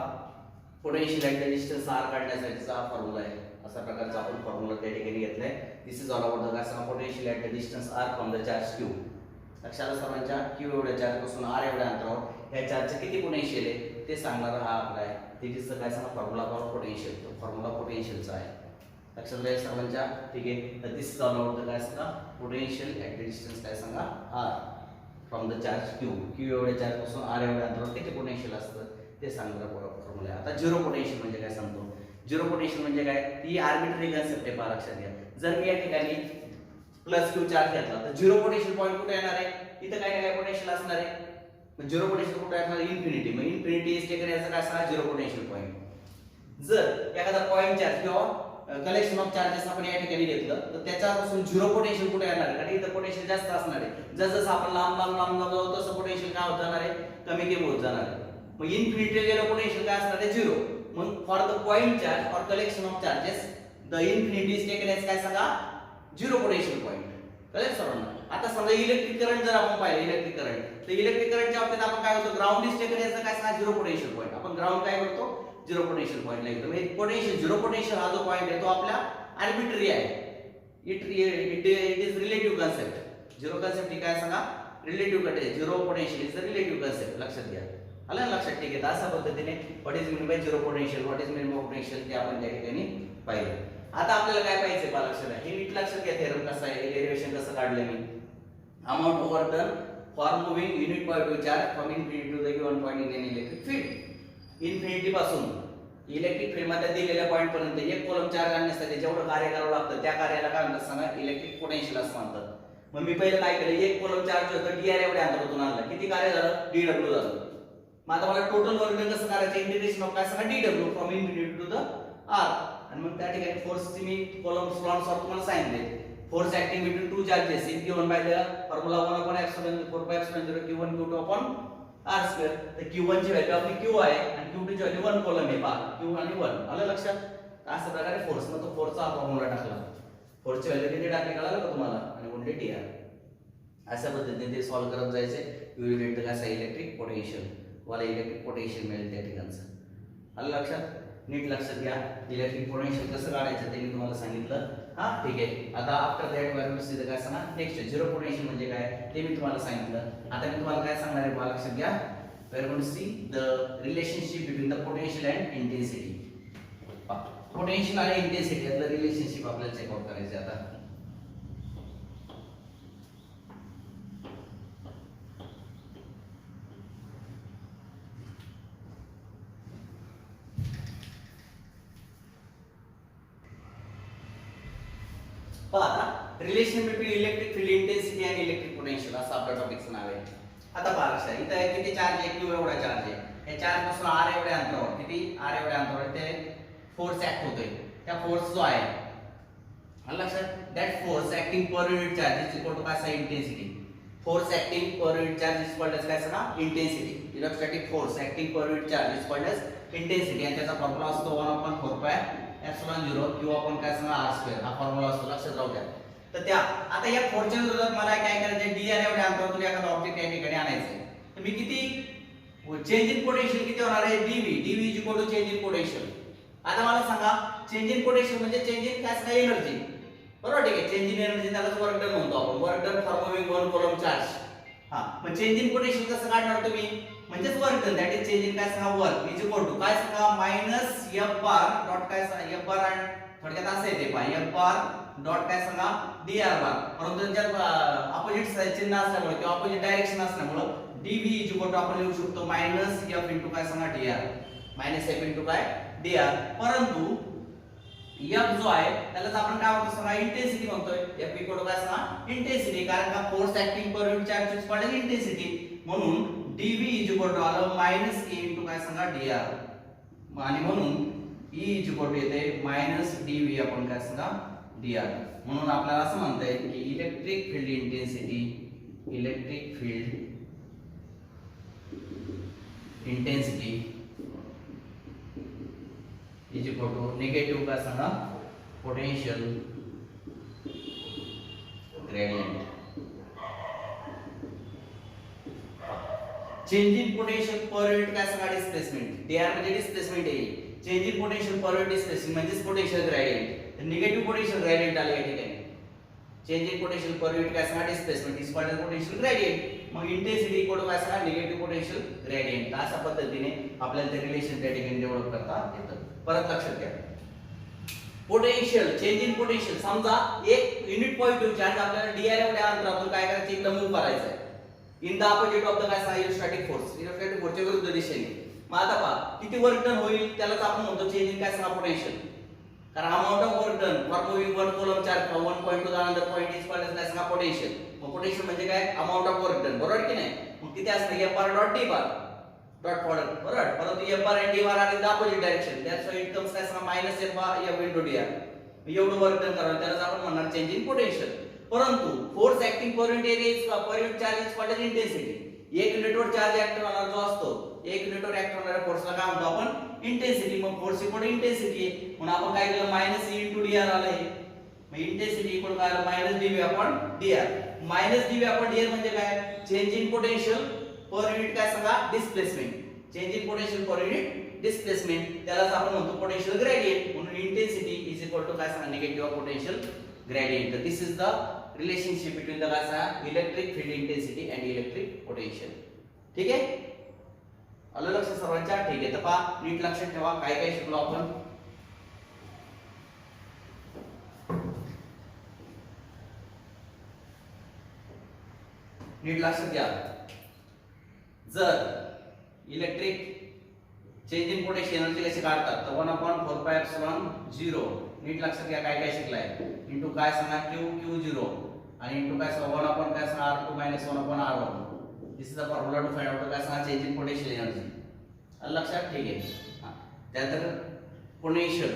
potential at the distance r काढण्यासाठीचा हा फॉर्म्युला आहे. अशा प्रकारचा आपण फॉर्म्युला त्या ठिकाणी घेतलाय. दिस इज ऑल अबाउट द काय सांगा potential at the distance r from the charge Q. लक्षात सर्वांच्या Q एवढ्या चार्ज पासून r एवढ्या अंतरावर या चार्जचे किती पोटेन्शियल आहे ते सांगणारा हा आपला आहे. दिस इज द काय सांगा फॉर्म्युला फॉर पोटेन्शियल. तो फॉर्म्युला पोटेन्शियलचा आहे. लक्षात राहील सर्वांच्या. ठीक आहे. तर this is all about the काय सांगा पोटेन्शियल ॲट द डिस्टन्स काय सांगा r from the charge Q एवढ्या चार्ज पासून r एवढ्या अंतरावर किती पोटेन्शियल असतं ते सांगणारा फॉर्म्युला आहे. आता झिरो पोटेन्शियल म्हणजे काय सांगतो. झिरो पोटेन्शियल म्हणजे काय ती आर्बिट्ररी कन्सेप्ट आहे पहा लक्षात घ्या. जर मी या ठिकाणी +Q चार्ज घेतला तर झिरो पोटेन्शियल पॉईंट कुठे येणार आहे इथं काय पोटेन्शियल असणार आहे. मग झिरो पोटेन्शियल कुठे असणार इन्फिनिटी. मग इन्फिनिटी इज टेकन याचा काय असणार झिरो पोटेन्शियल पॉईंट. जर एखादा पॉईंट चार्ज किंवा कलेक्शन ऑफ चार्जेस आपण या ठिकाणी घेतलं तर त्याच्यापासून झिरो पोटेन्शियल कुठे येणार आहे कारण इथं पोटेन्शियल जास्त असणार आहे. जसं आपण लांब लांब लांब लांब जाऊ तसं पोटेन्शियल काय होत जाणार आहे कमी कमी होत जाणार आहे. मग इन्फिनिटी गेलं पोटेन्शियल काय असणार आहे झिरो. मग for the point charge for collection of charges the infinity is taken as काय सांगा झिरो पोटेन्शियल पॉईंट. कळेल सर्वांना. आता समजा इलेक्ट्रिक करंट जर आपण पाहिलं इलेक्ट्रिक करंट तर इलेक्ट्रिक करंटच्या बाबतीत आपण काय होतो ग्राउंड इज टेकन एज काय सांगा झिरो पोटेन्शियल पॉईंट. आपण ग्राउंड काय करतो झिरो पोटेन्शियल पॉईंट लागतो. म्हणजे पोटेन्शियल झिरो पोटेन्शियल हा जो पॉईंट आहे तो आपला आर्बिट्ररी आहे. It is relative concept. Zero concept ही काय सांगा relative concept. Zero potential is relative concept. लक्षात घ्या. आलं लक्षात. ठीक आहे. अशा पद्धतीने what is mean by zero potential what is mean by potential ते आपण त्या ठिकाणी पाहिले. आता आपल्याला काय पाहिजे पहा लक्षात घ्या. हे नीट लक्षात घ्या. थेरम कसा आहे डेरिव्हेशन कसं काढलं मी. Amount over done for moving unit point charge from infinity to the given point in an electric field. Infinity पासून इलेक्ट्रिक फील्ड मध्ये दिलेल्या पॉइंट पर्यंत एक कोलम चार्ज आणण्यासाठी जेवढं कार्य करावं लागतं त्या कार्याला काय म्हणतात सांगा इलेक्ट्रिक पोटेन्शियल असं म्हणतात. मग मी पहिलं काय केलं एक कोलम चार्ज होतं dr एवढ्या अंतरातून आणला किती कार्य झालं dw झालं. मग आता मला टोटल वर्क कसं करायचं इंटिग्रेशन ऑफ काय सांगा dw from infinity to the r. आणि मग त्या ठिकाणी फोर्सची मी कॉलम्स लॉन्स ऑफ तुम्हाला सांगितले. Force acting between two charges is given by the formula 1/4πε0 Q1 Q2 upon r². तर Q1 ची व्हॅल्यू आपली Q आहे आणि Q2 ची व्हॅल्यू 1 कॉलम आहे पहा Q आणि 1. आलं लक्षात. अशा प्रकारे फोर्स मग तो फोर्सचा फॉर्म्युला टाकला, फोर्सची व्हॅल्यू किती टाकली कळालं का तुम्हाला, आणि गुणले dr. अशा पद्धतीने ते सॉल्व्ह करत जायचे. यू विल गेट कसं इलेक्ट्रिक पोटेन्शियल, तुम्हाला इलेक्ट्रिक पोटेन्शियल मिळेल त्या ठिकाणचं. आलं लक्षात? नीट लक्षात घ्या. इलेक्ट्रिक पोटेन्शियल कसं काढायचं ते मी तुम्हाला सांगितलं. हा ठीक आहे. आता आफ्टर दॅट व्हॅल्यूज तिथे काय सांगा नेक्स्ट झिरो पोटेन्शियल म्हणजे काय ते मी तुम्हाला सांगितलं. आता मी तुम्हाला काय सांगणार आहे मला लक्षात घ्या. We are going to see the relationship between the potential and intensity. Potential आणि इंटेन्सिटी यातलं रिलेशनशिप आपल्याला चेक आउट करायचं आता. पहा relation between electric field intensity and electric potential असं आपल्या टॉपिकचं नाव आहे. आता पहा लक्षात इथं किती चार्ज आहे, क्यू एवढा चार्ज आहे. या चार्ज पासून आर एवढ्या अंतरावर, किती आर एवढ्या अंतरावर ते फोर्स ऍक्ट होतोय. त्या फोर्स जो आहे लक्षात, that force acting per unit charge is equal to काय सांगा intensity. Force acting per unit charge is equal to काय सांगा intensity. Electrostatic force acting per unit charge is equal to intensity, आणि त्याचा फॉर्म्युला असतो 1/4 पाय एप्सिलॉन 0 q आपण काय सांगा r स्क्वेअर. हा फॉर्म्युला असतो, लक्षात राहू द्या. तर त्या आता या फोर्सच्या विरोधात मला काय करायचं, dr एवढ्या अंतरातून एखादा ऑब्जेक्ट या ठिकाणी आणायचं. तर मी किती चेंज इन पोटेन्शियल किती होणार आहे, dv is equal to change in potential. आता मला सांगा चेंज इन पोटेन्शियल म्हणजे चेंज इन काय सांगा एनर्जी, बरोबर ठीक आहे. चेंज इन एनर्जी त्यालाच वर्क डन म्हणतो आपण, work done for moving one coulomb charge. हा मग चेंज इन पोटेन्शियल कसं काढणार तुम्ही, म्हणजेच work done that is change in काय सांगा वर्क इज इक्वल टू काय सांगा मायनस f बार डॉट काय सांगा f बार, आणि थोडक्यात असं येते पहा f बार डॉट काय सांगा dr बार. परंतु त्यांच्यात अपोजिट चिन्ह असल्यामुळे किंवा अपोजिट डायरेक्शन असल्यामुळे dv इज इक्वल टू आपण लिहू शकतो मायनस f इनटू काय सांगा dr, मायनस f इनटू काय dr. परंतु f जो आहे त्यालाच आपण काय म्हणतो सांगा इंटेन्सिटी म्हणतोय. f इक्वल टू काय सांगा इंटेन्सिटी, कारण का force acting per unit charge is called intensity. म्हणून dv इज इक्वल टू आलं मायनस e इनटू काय सांगा dr, आणि म्हणून e इज इक्वल टू येते मायनस dv आपण काय सांगा dr. म्हणून आपल्याला असं म्हणता येईल की electric field intensity, electric field intensity is equal to negative काय सांगा potential gradient. Change in potential per unit काय सांगा डिस्प्लेसमेंट, dr म्हणजे डिस्प्लेसमेंट आहे. Change in potential per unit displacement म्हणजे potential gradient. Negative potential gradient आले या ठिकाणी. Change in potential per unit काय सांगा displacement is called potential gradient. मग इंटेन्सिटी इक्वल टू काय सांगा निगेटिव्ह पोटेन्शियल ग्रेडियंट. अशा पद्धतीने आपल्याला ते रिलेशन त्या ठिकाणी डेव्हलप करता येतं. परत लक्षात घ्या पोटेन्शियल चेंज इन पोटेन्शियल, समजा एक युनिट पॉझिटिव्ह चार्ज आपल्याला dr एवढ्या अंतरातून काय करायचं इकडे मूव्ह करायचं आहे in the opposite of the काय सांगा इलेक्ट्रोस्टॅटिक फोर्स, इलेक्ट्रोस्टॅटिक फोर्सच्या विरुद्ध दिशेने. मग आता पहा किती वर्क डन होईल त्यालाच आपण म्हणतो चेंज इन काय सांगा पोटेन्शियल. कारण amount of work done for moving one coulomb charge from one point to the another point is called काय सांगा पोटेन्शियल. मग पोटेन्शियल म्हणजे काय अमाउंट ऑफ वर्क डन, बरोबर की नाही. मग किती असणार f bar dot d bar dot product, बरोबर. परंतु f बार आणि d bar are in the opposite direction, that's why it comes काय सांगा minus f bar f into dr. एवढं वर्क डन करावं त्यालाच आपण म्हणणार चेंज इन पोटेन्शियल. परंतु force acting per unit area is per unit charge is called intensity. एक युनिटवर चार्ज ऍक्ट होणार जो असतो, एक युनिटवर ऍक्ट होणाऱ्या फोर्सला काय म्हणतो आपण इंटेन्सिटी. मग फोर्स इक्वल टू इंटेन्सिटी आहे म्हणून आपण काय केलं मायनस e इनटू dr आलंय. मग इंटेन्सिटी इक्वल काय आलं minus dv upon dr. Minus dv upon dr म्हणजे काय change in potential per unit काय सांगा displacement. Change in potential per unit displacement त्यालाच आपण म्हणतो पोटेन्शियल ग्रेडियंट. म्हणून इंटेन्सिटी इज इक्वल टू काय सांगा निगेटिव्ह ऑफ पोटेन्शियल ग्रेडियंट. तर this is the relationship between the काय सांगा electric field intensity and electric potential. ठीक आहे, आलं लक्षात सर्वांच्या. ठीक आहे, तर पहा नीट लक्षात ठेवा काय काय शिकलो आपण. नीट लक्षात घ्या, जर electric change in potential energy कशी काढतात तर 1/4 पाय एप्सिलॉन 0. नीट लक्षात घ्या काय काय शिकलाय. इनटू काय सांगा q0 आणि इनटू काय सांगा 1 काय सांगा r2 - 1/r1. This is the formula to find out काय सांगा चेंज इन पोटेन्शियल एनर्जी. आलं लक्षात. ठीक आहे, त्यानंतर potential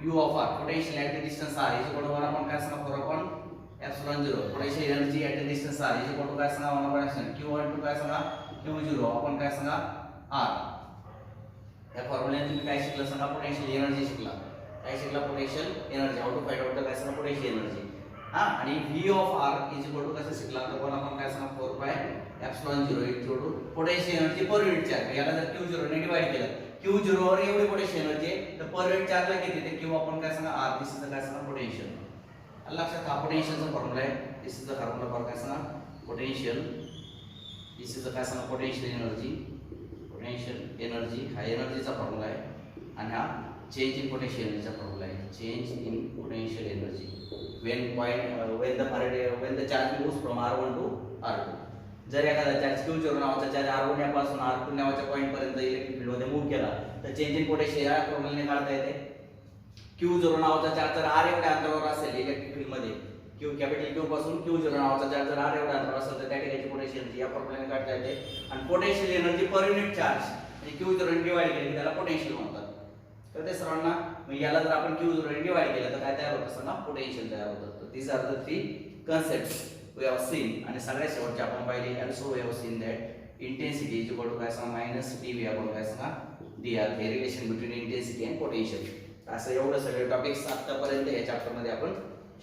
u of r potential at the distance r is equal to 1 काय सांगा 4/ε0. Potential energy at the distance r is equal to काय सांगा 1/q1 काय सांगा q0 आपण काय सांगा r. या फॉर्म्युल्याने तुम्ही काय शिकला सांगा, पोटेन्शियल एनर्जी शिकला. काय शिकला? Potential energy. How to find out the काय सांगा, पोटेन्शियल एनर्जी. हा, आणि V of R is equal to कसं शिकला तर पण आपण काय सांगा 4 pi epsilon 0 equal to potential energy per unit charge. याला जर Q0 ने डिवाइड केलं, Q0 वर एवढी पोटेन्शियल एनर्जी आहे तर पर युनिट चार्जला किती ते Q आपण काय सांगा R. दिस इज द काय सांगा पोटेन्शियल. लक्षात, हा पोटेन्शियलचा फॉर्म्युला आहे. This is the formula for काय सांगा पोटेन्शियल. दिस इज द काय सांगा पोटेन्शियल एनर्जी. पोटेन्शियल एनर्जी हा एनर्जीचा फॉर्म्युला आहे आणि हा चेंज इन पोटेन्शियल एनर्जीचा फॉर्म्युला आहे. Change in potential energy when the charge moves from R1 to R2. जर एखादा चार्ज Q0 नावाचा चार्ज R1 यापासून R2 नावाच्या पॉइंट पर्यंत इलेक्ट्रिक फील्ड मध्ये मूव्ह केला तर चेंज इन पोटेन्शियल या फॉर्म्युल्याने काढता येते. Q0 नावाचा चार्ज जर R एवढ्या अंतरावर असेल इलेक्ट्रिक फील्ड मध्ये, Q कॅपिटल Q पासून Q0 नावाचा चार्ज जर R एवढ्या अंतरावर असेल तर त्या ठिकाणी पोटेन्शियल एनर्जी या फॉर्म्युल्याने काढता येते. आणि potential energy per unit charge म्हणजे Q0 ने डिवाइड केले की त्याला पोटेन्शियल म्हणतात. तर ते सर्वांना मग याला जर आपण Q0 ने डिवाइड केलं तर काय तयार होतं सांगा, पोटेन्शियल तयार होतं. तर these are the three concepts we have seen. आणि सगळ्यात शेवटचे आपण पाहिले also we have seen that intensity is equal to काय सांगा मायनस dV आपण काय सांगा dr. हे relation between intensity and potential. असं एवढं सगळे टॉपिक्स आतापर्यंत या चॅप्टर मध्ये आपण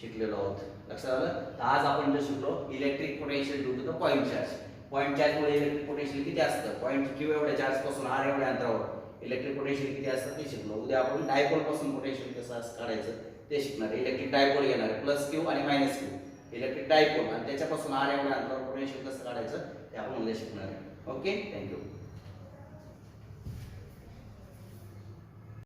शिकलेलो आहोत. लक्षात आलं? तर आज आपण जे शिकलो electric potential due to the point charge. Point charge मुळे इलेक्ट्रिक पोटेन्शियल किती असतं, पॉइंट Q एवढ्या चार्ज पासून R एवढ्या अंतरावर इलेक्ट्रिक पोटेन्शियल किती असतं ते शिकलो. उद्या आपण डायपोल पासून पोटेन्शियल कसं काढायचं ते शिकणार. इलेक्ट्रिक डायपोल घेणार प्लस Q आणि मायनस Q इलेक्ट्रिक डायपोल आणि त्याच्यापासून R एवढ्या अंतरावर पोटेन्शियल कसं काढायचं ते आपण उद्या शिकणार आहे. Okay, thank you.